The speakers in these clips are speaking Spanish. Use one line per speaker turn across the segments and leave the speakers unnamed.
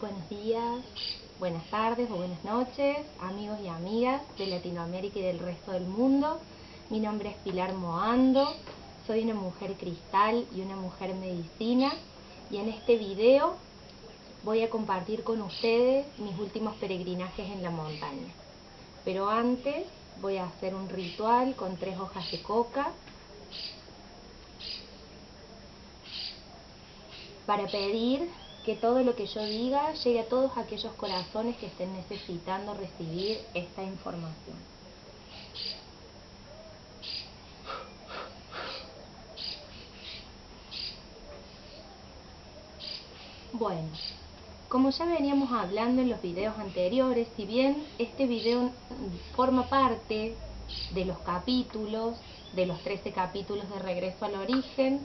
Buenos días, buenas tardes o buenas noches, amigos y amigas de Latinoamérica y del resto del mundo. Mi nombre es Pilar Moando, soy una mujer cristal y una mujer medicina, y en este video voy a compartir con ustedes mis últimos peregrinajes en la montaña. Pero antes voy a hacer un ritual con 3 hojas de coca para pedir que todo lo que yo diga llegue a todos aquellos corazones que estén necesitando recibir esta información. Bueno, como ya veníamos hablando en los videos anteriores, si bien este video forma parte de los capítulos, de los 13 capítulos de Regreso al Origen,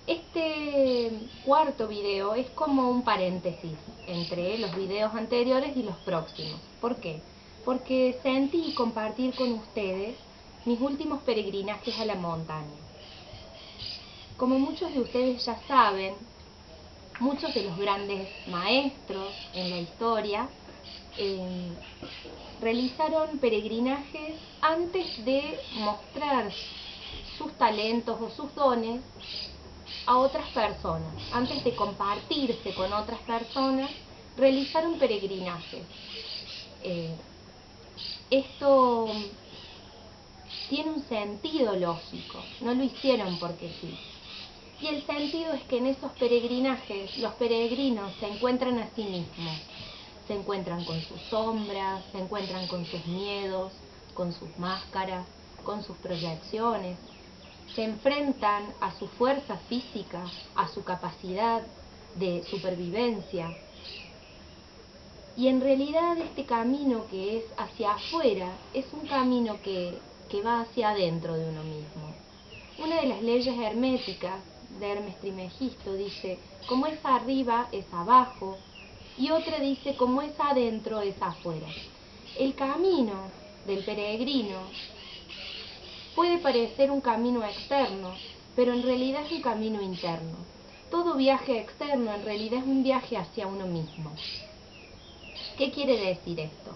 este cuarto video es como un paréntesis entre los videos anteriores y los próximos. ¿Por qué? Porque sentí compartir con ustedes mis últimos peregrinajes a la montaña. Como muchos de ustedes ya saben, muchos de los grandes maestros en la historia realizaron peregrinajes antes de mostrar sus talentos o sus dones a otras personas. Antes de compartirse con otras personas, realizaron peregrinajes. Esto tiene un sentido lógico, no lo hicieron porque sí. Y el sentido es que en esos peregrinajes los peregrinos se encuentran a sí mismos, se encuentran con sus sombras, se encuentran con sus miedos, con sus máscaras, con sus proyecciones, se enfrentan a su fuerza física, a su capacidad de supervivencia. Y en realidad este camino que es hacia afuera es un camino que va hacia adentro de uno mismo. Una de las leyes herméticas de Hermes Trismegisto dice, como es arriba es abajo, y otra dice, como es adentro es afuera. El camino del peregrino puede parecer un camino externo, pero en realidad es un camino interno. Todo viaje externo en realidad es un viaje hacia uno mismo. ¿Qué quiere decir esto?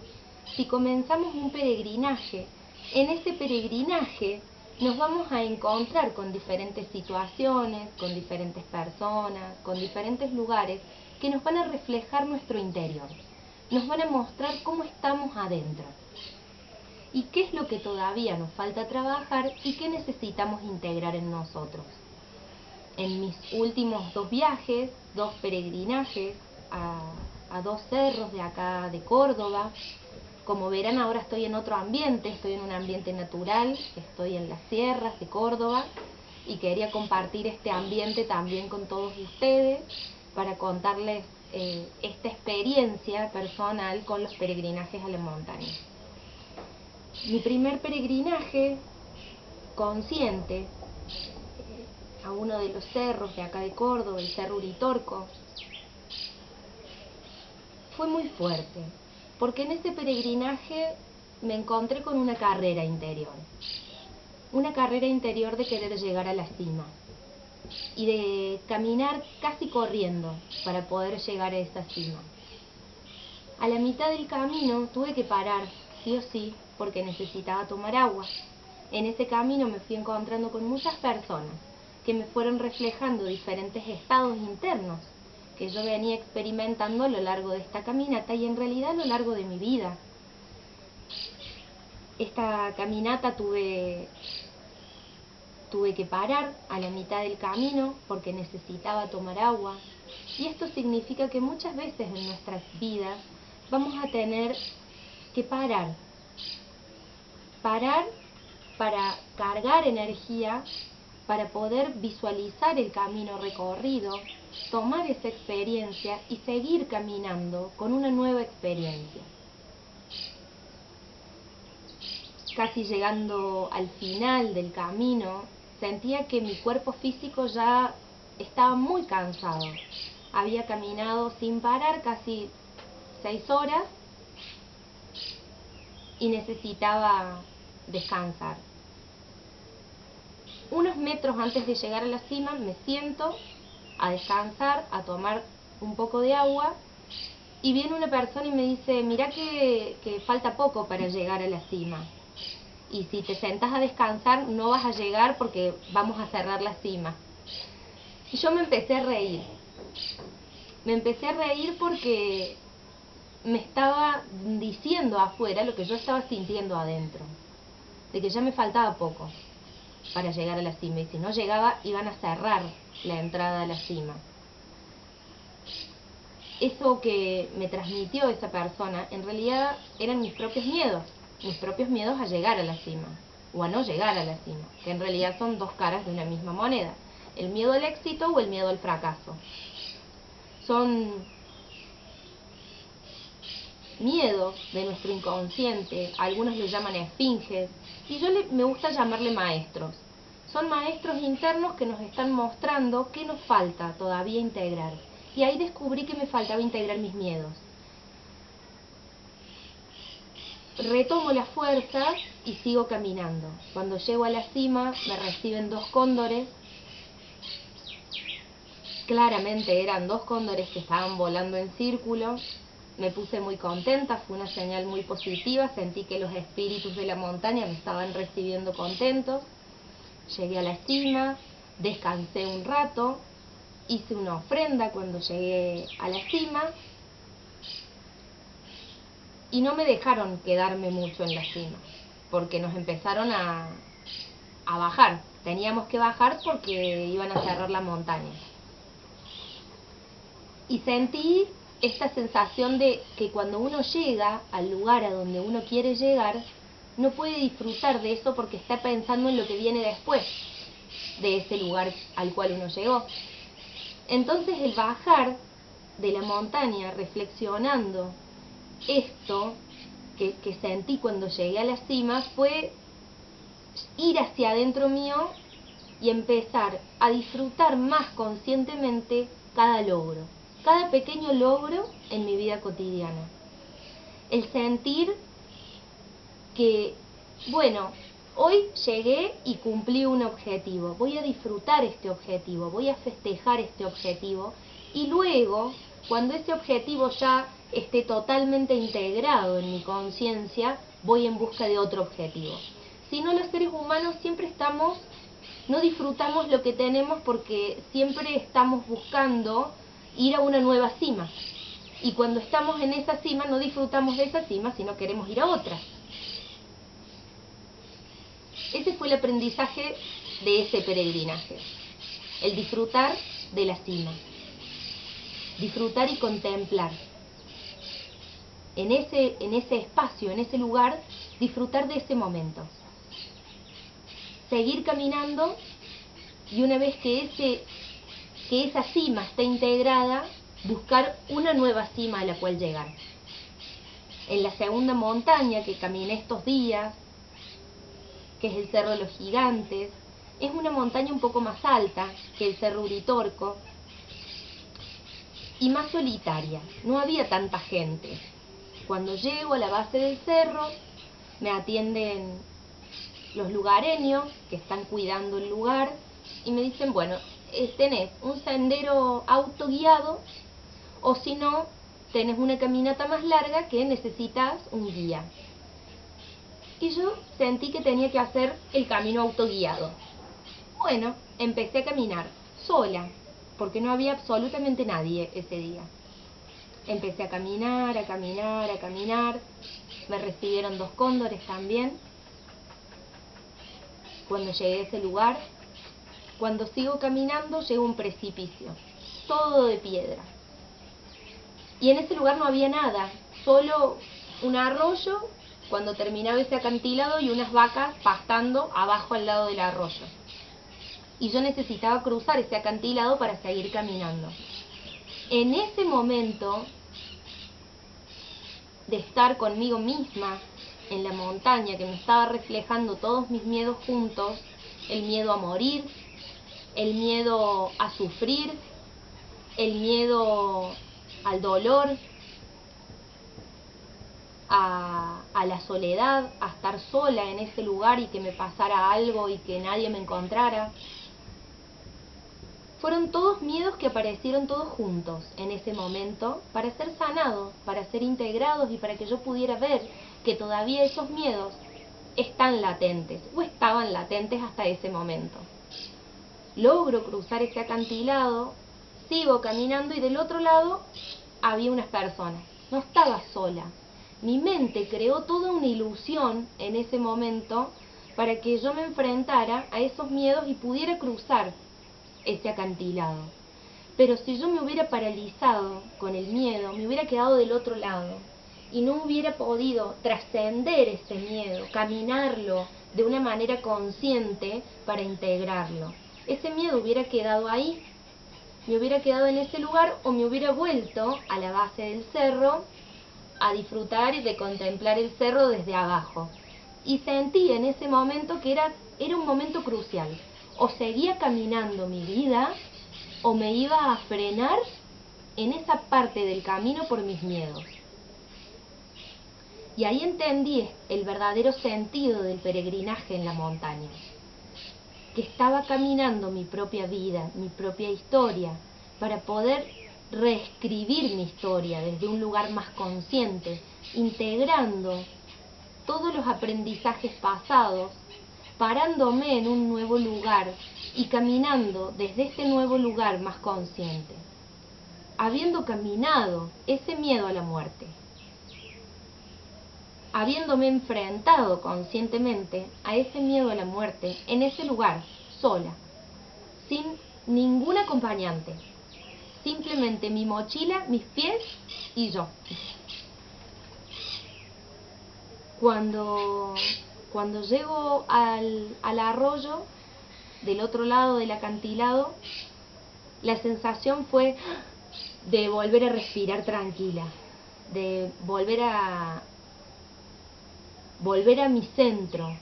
Si comenzamos un peregrinaje, en ese peregrinaje nos vamos a encontrar con diferentes situaciones, con diferentes personas, con diferentes lugares que nos van a reflejar nuestro interior. Nos van a mostrar cómo estamos adentro. Y qué es lo que todavía nos falta trabajar y qué necesitamos integrar en nosotros. En mis últimos 2 viajes, 2 peregrinajes a 2 cerros de acá de Córdoba, como verán ahora estoy en otro ambiente, estoy en un ambiente natural, estoy en las sierras de Córdoba y quería compartir este ambiente también con todos ustedes para contarles esta experiencia personal con los peregrinajes a la montaña. Mi primer peregrinaje consciente a uno de los cerros de acá de Córdoba, el Cerro Uritorco, fue muy fuerte, porque en ese peregrinaje me encontré con una carrera interior de querer llegar a la cima y de caminar casi corriendo para poder llegar a esa cima. A la mitad del camino tuve que parar, sí o sí, porque necesitaba tomar agua. En ese camino me fui encontrando con muchas personas que me fueron reflejando diferentes estados internos que yo venía experimentando a lo largo de esta caminata y en realidad a lo largo de mi vida. Esta caminata tuve que parar a la mitad del camino porque necesitaba tomar agua, y esto significa que muchas veces en nuestras vidas vamos a tener que parar para cargar energía, para poder visualizar el camino recorrido, tomar esa experiencia y seguir caminando con una nueva experiencia. Casi llegando al final del camino, sentía que mi cuerpo físico ya estaba muy cansado. Había caminado sin parar casi 6 horas y necesitaba descansar. Unos metros antes de llegar a la cima me siento a descansar, a tomar un poco de agua, y viene una persona y me dice, mirá que falta poco para llegar a la cima. Y si te sentás a descansar no vas a llegar porque vamos a cerrar la cima. Y yo me empecé a reír. Me empecé a reír porque me estaba diciendo afuera lo que yo estaba sintiendo adentro. De que ya me faltaba poco para llegar a la cima. Y si no llegaba iban a cerrar la entrada a la cima. Eso que me transmitió esa persona, en realidad eran mis propios miedos a llegar a la cima, o a no llegar a la cima, que en realidad son dos caras de una misma moneda, el miedo al éxito o el miedo al fracaso. Son miedos de nuestro inconsciente, algunos le llaman esfinges, y yo me gusta llamarle maestros. Son maestros internos que nos están mostrando qué nos falta todavía integrar. Y ahí descubrí que me faltaba integrar mis miedos. Retomo las fuerzas y sigo caminando. Cuando llego a la cima me reciben dos cóndores. Claramente eran dos cóndores que estaban volando en círculo. Me puse muy contenta, fue una señal muy positiva. Sentí que los espíritus de la montaña me estaban recibiendo contentos. Llegué a la cima, descansé un rato. Hice una ofrenda cuando llegué a la cima y no me dejaron quedarme mucho en la cima porque nos empezaron a bajar. Teníamos que bajar porque iban a cerrar la montaña. Y sentí esta sensación de que cuando uno llega al lugar a donde uno quiere llegar, no puede disfrutar de eso porque está pensando en lo que viene después de ese lugar al cual uno llegó. Entonces el bajar de la montaña reflexionando esto que sentí cuando llegué a la cima fue ir hacia adentro mío y empezar a disfrutar más conscientemente cada logro, cada pequeño logro en mi vida cotidiana. El sentir que, bueno, hoy llegué y cumplí un objetivo, voy a disfrutar este objetivo, voy a festejar este objetivo y luego, cuando ese objetivo ya esté totalmente integrado en mi conciencia, voy en busca de otro objetivo. Si no, los seres humanos siempre no disfrutamos lo que tenemos porque siempre estamos buscando ir a una nueva cima. Y cuando estamos en esa cima no disfrutamos de esa cima, sino queremos ir a otra. Ese fue el aprendizaje de ese peregrinaje, el disfrutar de la cima, disfrutar y contemplar. En ese espacio, en ese lugar, disfrutar de ese momento. Seguir caminando y una vez que esa cima está integrada, buscar una nueva cima a la cual llegar. En la segunda montaña que caminé estos días, que es el Cerro de los Gigantes, es una montaña un poco más alta que el Cerro Uritorco y más solitaria, no había tanta gente. Cuando llego a la base del cerro, me atienden los lugareños que están cuidando el lugar y me dicen, bueno, tenés un sendero autoguiado o si no, tenés una caminata más larga que necesitas un guía. Y yo sentí que tenía que hacer el camino autoguiado. Bueno, empecé a caminar sola, porque no había absolutamente nadie ese día. Empecé a caminar, a caminar, a caminar. Me recibieron dos cóndores también. Cuando llegué a ese lugar, cuando sigo caminando, llego a un precipicio, todo de piedra. Y en ese lugar no había nada, solo un arroyo cuando terminaba ese acantilado y unas vacas pastando abajo al lado del arroyo. Y yo necesitaba cruzar ese acantilado para seguir caminando. En ese momento de estar conmigo misma en la montaña, que me estaba reflejando todos mis miedos juntos, el miedo a morir, el miedo a sufrir, el miedo al dolor, a la soledad, a estar sola en ese lugar y que me pasara algo y que nadie me encontrara. Fueron todos miedos que aparecieron todos juntos en ese momento para ser sanados, para ser integrados y para que yo pudiera ver que todavía esos miedos están latentes o estaban latentes hasta ese momento. Logro cruzar ese acantilado, sigo caminando y del otro lado había unas personas. No estaba sola. Mi mente creó toda una ilusión en ese momento para que yo me enfrentara a esos miedos y pudiera cruzar ese acantilado. Pero si yo me hubiera paralizado con el miedo, me hubiera quedado del otro lado y no hubiera podido trascender ese miedo, caminarlo de una manera consciente para integrarlo. Ese miedo hubiera quedado ahí, me hubiera quedado en ese lugar o me hubiera vuelto a la base del cerro a disfrutar y de contemplar el cerro desde abajo. Y sentí en ese momento que era un momento crucial. O seguía caminando mi vida o me iba a frenar en esa parte del camino por mis miedos. Y ahí entendí el verdadero sentido del peregrinaje en la montaña. Que estaba caminando mi propia vida, mi propia historia, para poder reescribir mi historia desde un lugar más consciente, integrando todos los aprendizajes pasados, parándome en un nuevo lugar y caminando desde este nuevo lugar más consciente, habiendo caminado ese miedo a la muerte, habiéndome enfrentado conscientemente a ese miedo a la muerte en ese lugar, sola, sin ningún acompañante, simplemente mi mochila, mis pies y yo. Cuando llego al arroyo, del otro lado del acantilado, la sensación fue de volver a respirar tranquila, de volver a mi centro,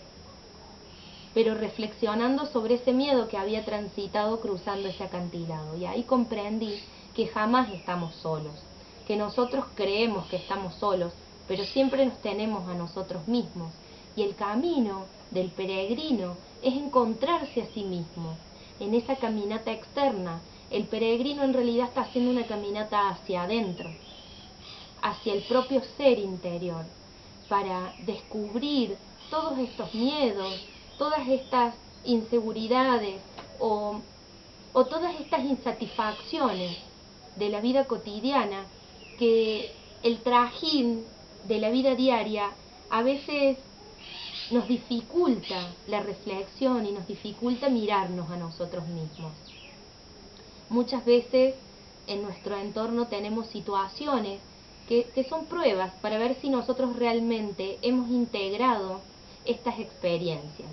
pero reflexionando sobre ese miedo que había transitado cruzando ese acantilado. Y ahí comprendí que jamás estamos solos, que nosotros creemos que estamos solos, pero siempre nos tenemos a nosotros mismos. Y el camino del peregrino es encontrarse a sí mismo. En esa caminata externa, el peregrino en realidad está haciendo una caminata hacia adentro, hacia el propio ser interior, para descubrir todos estos miedos, todas estas inseguridades o todas estas insatisfacciones de la vida cotidiana que el trajín de la vida diaria a veces nos dificulta la reflexión y nos dificulta mirarnos a nosotros mismos. Muchas veces en nuestro entorno tenemos situaciones que son pruebas para ver si nosotros realmente hemos integrado estas experiencias.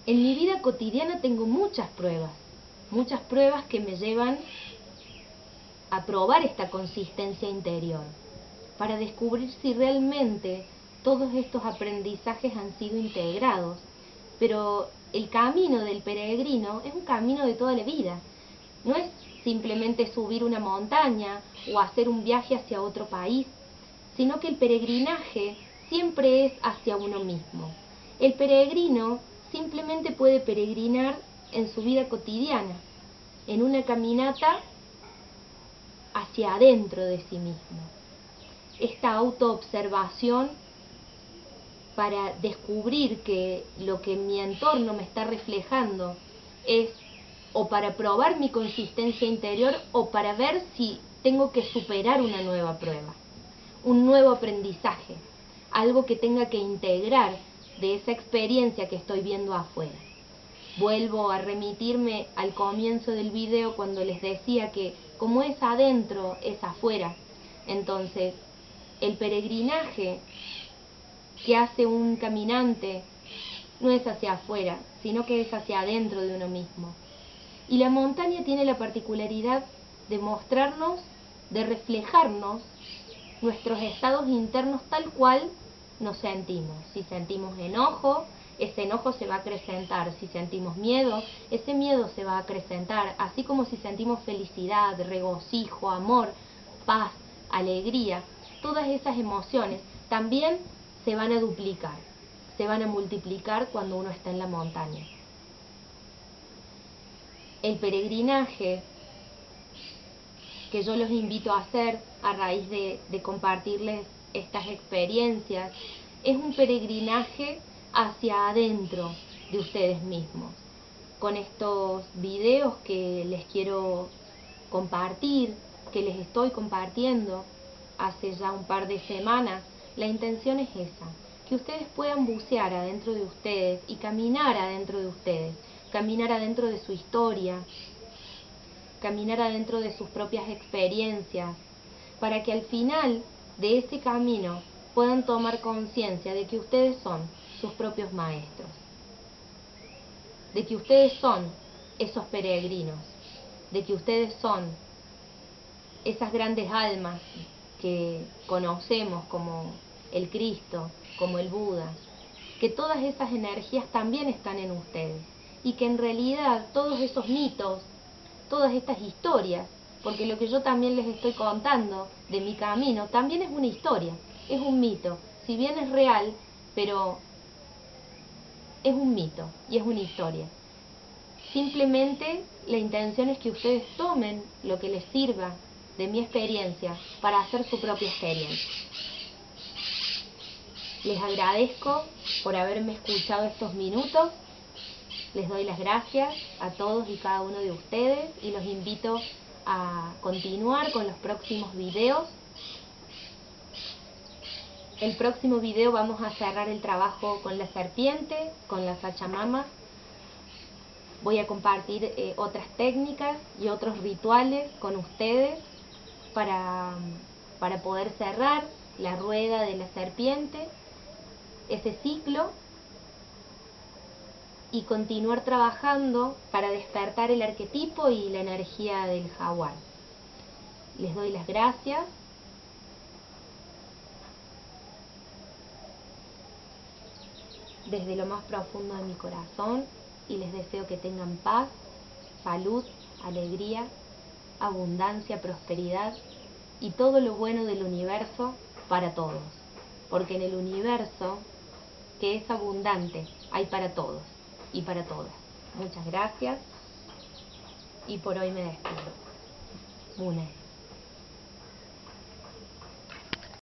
En mi vida cotidiana tengo muchas pruebas que me llevan a probar esta consistencia interior, para descubrir si realmente todos estos aprendizajes han sido integrados. Pero el camino del peregrino es un camino de toda la vida. No es simplemente subir una montaña o hacer un viaje hacia otro país, sino que el peregrinaje siempre es hacia uno mismo. El peregrino simplemente puede peregrinar en su vida cotidiana, en una caminata hacia adentro de sí mismo. Esta autoobservación para descubrir que lo que mi entorno me está reflejando es o para probar mi consistencia interior o para ver si tengo que superar una nueva prueba, un nuevo aprendizaje, algo que tenga que integrar de esa experiencia que estoy viendo afuera. Vuelvo a remitirme al comienzo del video cuando les decía que como es adentro, es afuera. Entonces, el peregrinaje que hace un caminante no es hacia afuera, sino que es hacia adentro de uno mismo. Y la montaña tiene la particularidad de mostrarnos, de reflejarnos nuestros estados internos tal cual nos sentimos. Si sentimos enojo, ese enojo se va a acrecentar. Si sentimos miedo, ese miedo se va a acrecentar. Así como si sentimos felicidad, regocijo, amor, paz, alegría, todas esas emociones también se van a duplicar, se van a multiplicar cuando uno está en la montaña. El peregrinaje que yo los invito a hacer a raíz de compartirles estas experiencias es un peregrinaje hacia adentro de ustedes mismos. Con estos videos que les quiero compartir, que les estoy compartiendo hace ya un par de semanas, la intención es esa, que ustedes puedan bucear adentro de ustedes y caminar adentro de ustedes, caminar adentro de su historia, caminar adentro de sus propias experiencias, para que al final de ese camino puedan tomar conciencia de que ustedes son sus propios maestros, de que ustedes son esos peregrinos, de que ustedes son esas grandes almas que conocemos como el Cristo, como el Buda, que todas esas energías también están en ustedes y que en realidad todos esos mitos, todas estas historias, porque lo que yo también les estoy contando de mi camino también es una historia, es un mito, si bien es real, pero es un mito y es una historia. Simplemente la intención es que ustedes tomen lo que les sirva de mi experiencia para hacer su propia experiencia. Les agradezco por haberme escuchado estos minutos. Les doy las gracias a todos y cada uno de ustedes y los invito a continuar con los próximos videos. El próximo video vamos a cerrar el trabajo con la serpiente, con la Sachamama. Voy a compartir otras técnicas y otros rituales con ustedes para poder cerrar la rueda de la serpiente, ese ciclo, y continuar trabajando para despertar el arquetipo y la energía del jaguar. Les doy las gracias. Desde lo más profundo de mi corazón, y les deseo que tengan paz, salud, alegría, abundancia, prosperidad y todo lo bueno del universo para todos, porque en el universo, que es abundante, hay para todos y para todas. Muchas gracias y por hoy me despido. Mune.